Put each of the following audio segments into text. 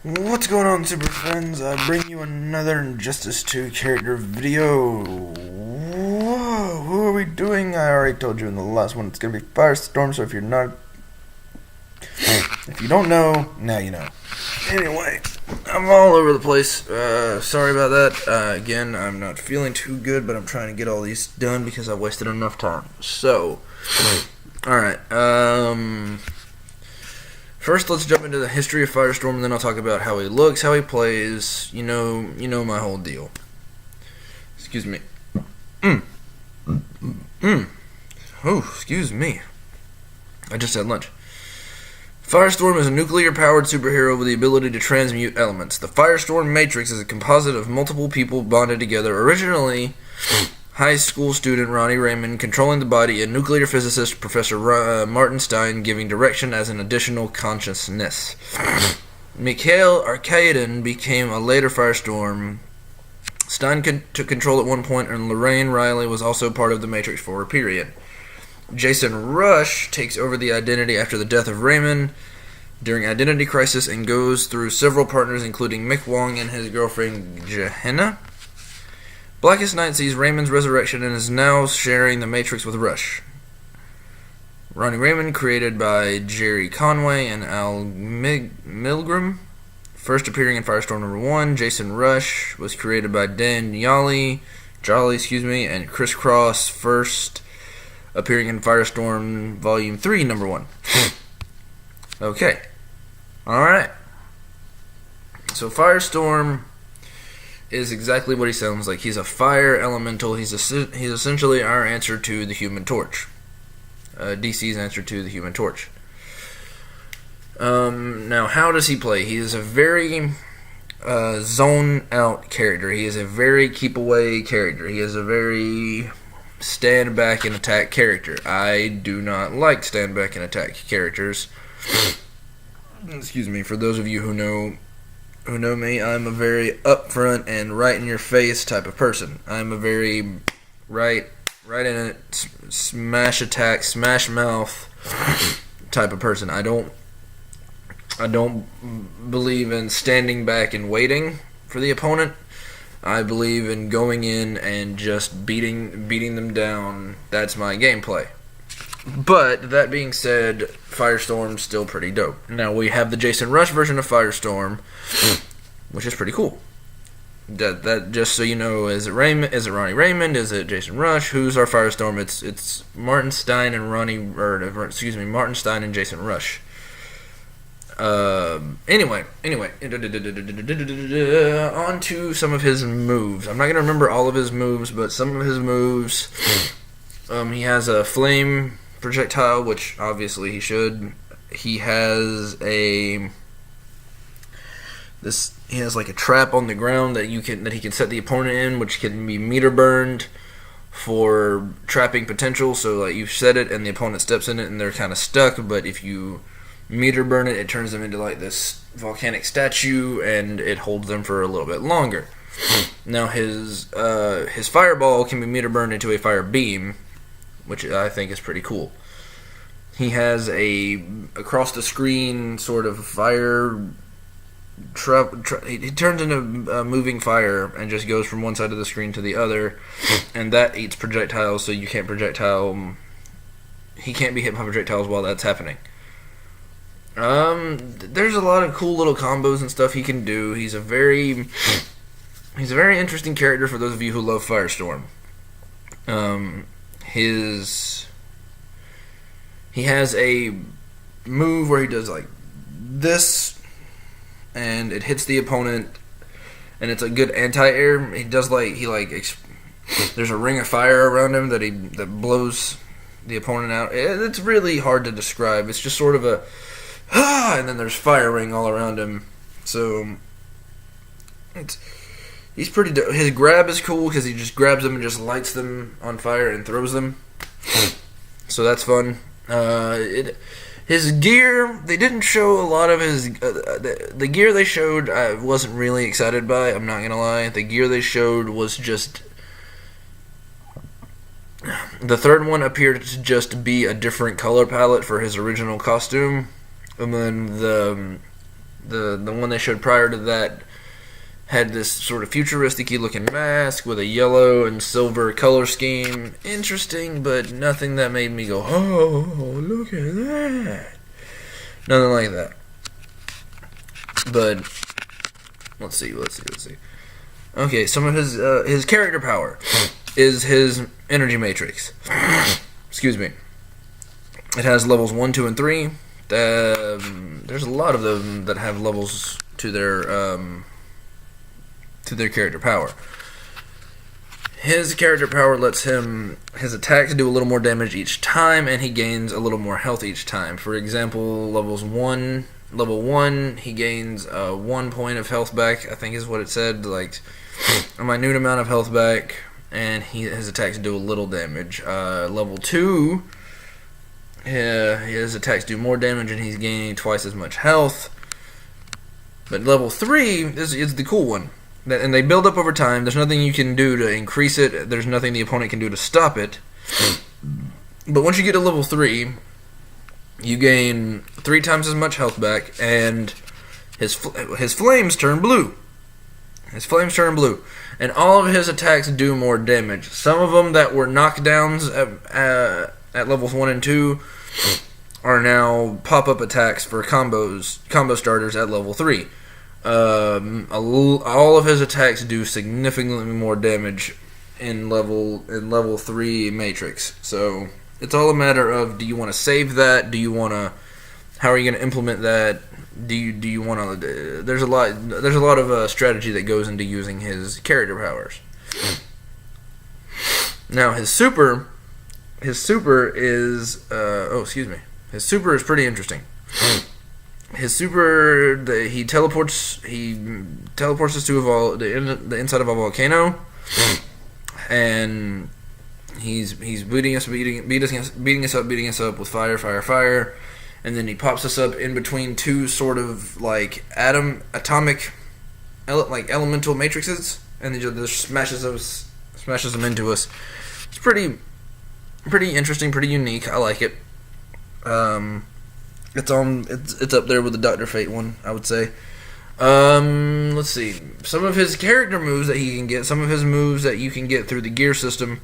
What's going on, Super Friends? I bring you another Injustice 2 character video. Whoa, who are we doing? I already told you in the last one it's gonna be Firestorm, so if you don't know, now you know. Anyway, I'm all over the place. Sorry about that. Again, I'm not feeling too good, but I'm trying to get all these done because I wasted enough time. So, alright, first, let's jump into the history of Firestorm, and then I'll talk about how he looks, how he plays. You know my whole deal. Excuse me. Oh, excuse me. I just had lunch. Firestorm is a nuclear-powered superhero with the ability to transmute elements. The Firestorm Matrix is a composite of multiple people bonded together. Originally, high school student Ronnie Raymond controlling the body, and nuclear physicist Professor Martin Stein giving direction as an additional consciousness. Mikhail Arcadin became a later Firestorm. Stein took control at one point, and Lorraine Riley was also part of the Matrix for a period. Jason Rush takes over the identity after the death of Raymond during Identity Crisis and goes through several partners, including Mick Wong and his girlfriend Gehenna. Blackest Night sees Raymond's resurrection and is now sharing the Matrix with Rush. Ronnie Raymond, created by Jerry Conway and Al Milgrom, first appearing in Firestorm number 1. Jason Rush was created by Dan Jolly, and Chris Cross, first appearing in Firestorm Volume 3, number 1. Okay. Alright. So Firestorm is exactly what he sounds like. He's a fire elemental. He's essentially our answer to the Human Torch. DC's answer to the Human Torch. Now, how does he play? He is a very zone-out character. He is a very keep-away character. He is a very stand-back-and-attack character. I do not like stand-back-and-attack characters. Excuse me. For those of you who know me, I'm a very upfront and right-in-your-face type of person. I'm a very right in it, smash attack, smash mouth type of person. I don't believe in standing back and waiting for the opponent. I believe in going in and just beating them down. That's my gameplay. But that being said, Firestorm's still pretty dope. Now we have the Jason Rush version of Firestorm, which is pretty cool. That just so you know, is it Ronnie Raymond? Is it Jason Rush? Who's our Firestorm? It's Martin Stein and Martin Stein and Jason Rush. Anyway, on to some of his moves. I'm not gonna remember all of his moves, but some of his moves. He has a flame projectile, which obviously he should. He has he has like a trap on the ground that he can set the opponent in, which can be meter burned for trapping potential. So like you set it and the opponent steps in it and they're kind of stuck, but if you meter burn it, it turns them into like this volcanic statue and it holds them for a little bit longer. Now his fireball can be meter burned into a fire beam, which I think is pretty cool. He has a across the screen sort of fire. He turns into a moving fire and just goes from one side of the screen to the other, and that eats projectiles. So you can't projectile. He can't be hit by projectiles while that's happening. There's a lot of cool little combos and stuff he can do. He's a very interesting character for those of you who love Firestorm. He has a move where he does like this, and it hits the opponent, and it's a good anti-air. He does there's a ring of fire around him that blows the opponent out. It's really hard to describe. It's just sort of a and then there's fire ring all around him. So he's pretty dope. His grab is cool because he just grabs them and just lights them on fire and throws them. So that's fun. His gear, they didn't show a lot of his. The gear they showed, I wasn't really excited by. I'm not gonna lie. The gear they showed was just. The third one appeared to just be a different color palette for his original costume. And then The one they showed prior to that had this sort of futuristic-y looking mask with a yellow and silver color scheme. Interesting, but nothing that made me go, oh, look at that. Nothing like that. But let's see. Okay, some of his character power is his energy matrix. Excuse me. It has levels 1, 2, and 3. There's a lot of them that have levels to their character power. His character power lets his attacks do a little more damage each time, and he gains a little more health each time. For example, level 1, he gains 1 point of health back, I think is what it said, like a minute amount of health back, and his attacks do a little damage. Level 2, his attacks do more damage, and he's gaining twice as much health. But level 3 is the cool one. And they build up over time. There's nothing you can do to increase it. There's nothing the opponent can do to stop it. But once you get to level 3, you gain 3 times as much health back, and his flames turn blue. His flames turn blue. And all of his attacks do more damage. Some of them that were knockdowns at levels 1 and 2 are now pop-up attacks for combo starters at level 3. All of his attacks do significantly more damage in level 3 matrix. So it's all a matter of, do you want to save that? How are you going to implement that? Do you want to? There's a lot of strategy that goes into using his character powers. Now his super is his super is pretty interesting. His super, he teleports us to the inside of a volcano, and he's beating us up with fire, and then he pops us up in between two sort of like atomic elemental matrices, and he just smashes them into us. It's pretty interesting, pretty unique. I like it. It's up there with the Dr. Fate one, I would say. Let's see. Some of his character moves that he can get, some of his moves that you can get through the gear system.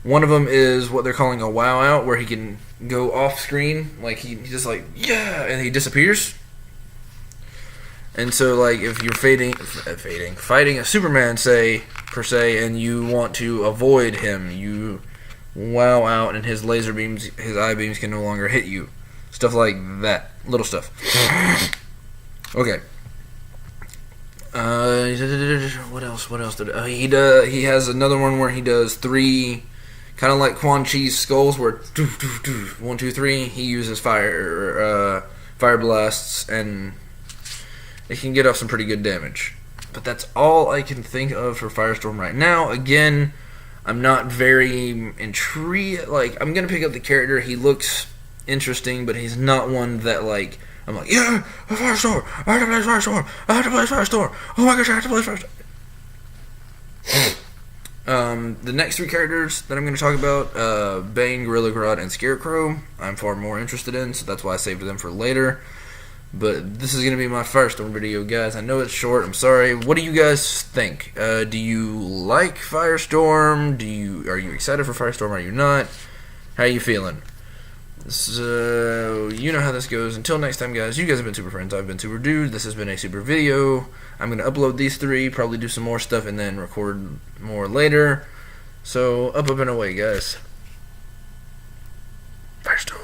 One of them is what they're calling a wow out, where he can go off screen, like he just like, yeah, and he disappears. And so, like, if you're fighting a Superman, per se, and you want to avoid him, you wow out, and his laser beams, his eye beams can no longer hit you. Stuff like that. Little stuff. Okay. What else did he has another one where he does 3, kind of like Quan Chi's skulls, where 1, 2, 3. He uses fire blasts, and it can get off some pretty good damage. But that's all I can think of for Firestorm right now. Again, I'm not very intrigued. Like, I'm gonna pick up the character. He looks interesting, but he's not one that, like, I'm like, yeah, a Firestorm, I have to play Firestorm, oh my gosh, I have to play Firestorm. The next 3 characters that I'm going to talk about, Bane, Gorilla Grodd, and Scarecrow, I'm far more interested in, so that's why I saved them for later. But this is going to be my Firestorm video, guys. I know it's short, I'm sorry. What do you guys think? Do you like Firestorm? Are you excited for Firestorm? Are you not? How are you feeling? So, you know how this goes. Until next time, guys, you guys have been Super Friends. I've been SuperDude. This has been a super video. I'm going to upload these 3, probably do some more stuff, and then record more later. So, up and away, guys. Firestorm.